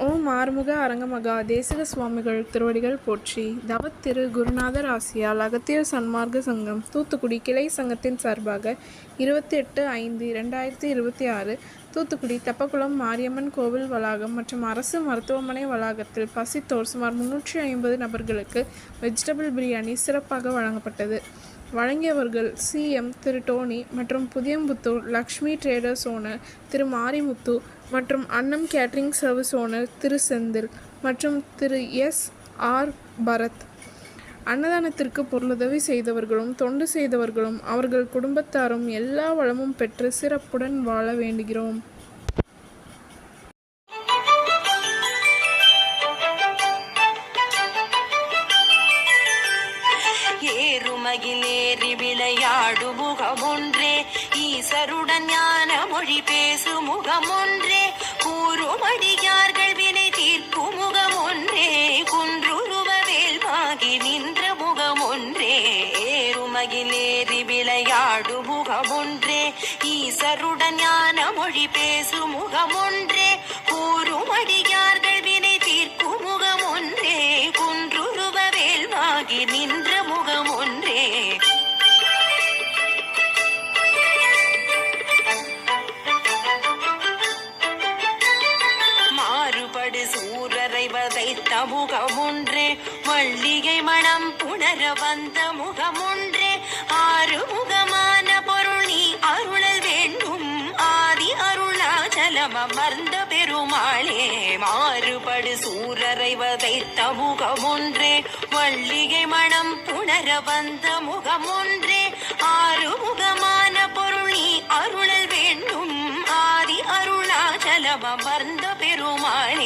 ஓம் ஆறுமுக அரங்கமகா தேசிக சுவாமிகள் திருவடிகள் போற்றி. தவத்திரு குருநாதர் ஆசியால் அகத்தியர் சன்மார்க்க சங்கம் தூத்துக்குடி கிளை சங்கத்தின் சார்பாக 28/5/2026 தூத்துக்குடி தெப்பக்குளம் மாரியம்மன் கோவில் வளாகம் மற்றும் அரசு மருத்துவமனை வளாகத்தில் பசித்தோர் சுமார் 350 நபர்களுக்கு வெஜிடபிள் பிரியாணி சிறப்பாக வழங்கப்பட்டது. வழங்கியவர்கள் சிஎம் திரு டோனி மற்றும் புதியம்புத்தூர் லக்ஷ்மி ட்ரேடர்ஸ் ஓனர் திரு மாரிமுத்து மற்றும் அன்னம் கேட்டரிங் சர்வீஸ் ஓனர் திரு செந்தில் மற்றும் திரு எஸ்.ஆர். பரத். அன்னதானத்திற்கு பொருளுதவி செய்தவர்களும் தொண்டு செய்தவர்களும் அவர்கள் குடும்பத்தாரும் எல்லா வளமும் பெற்று சிறப்புடன் வாழ வேண்டுகிறோம். ஏறுமகிலேறி விளையாடு முகமொன்றே, ஈசருடன் ஞான மொழி பேசு முகமொன்றே, கூறுமடியார்கள் வினை தீர்க்கும் முகமொன்றே, குன்றுருவ வேல்வாகி நின்ற முகமொன்றே. ஏறுமகிலேறி விளையாடு முகமொன்றே, ஈசருடன் ஞான மொழி பேசு முகமொன்றே, கூறுமடியார்கள் வினை தீர்க்கும் முகமொன்றே, குன்றுருவ வேல்வாகி நின்ற முகமொன்றே. மாறுபடு சூரரை வதைத்த முகமொன்றே, மல்லிகை மணம் புணர வந்த முகமொன்றே, ஆறுமுகமான பொருள் நீ அருளல் வேண்டும், ஆதி அருணாச்சலம் அமர்ந்த பெருமாளே. மாறுபடு சூரரை வதைத்த முகமொன்றே, மல்லிகை மணம் புணர வந்த முகமொன்றே, ஆறுமுகமான பொருள் நீ அருளல் வேண்டும், ஆதி அருணாச்சலம் அமர்ந்த பெருமாளே.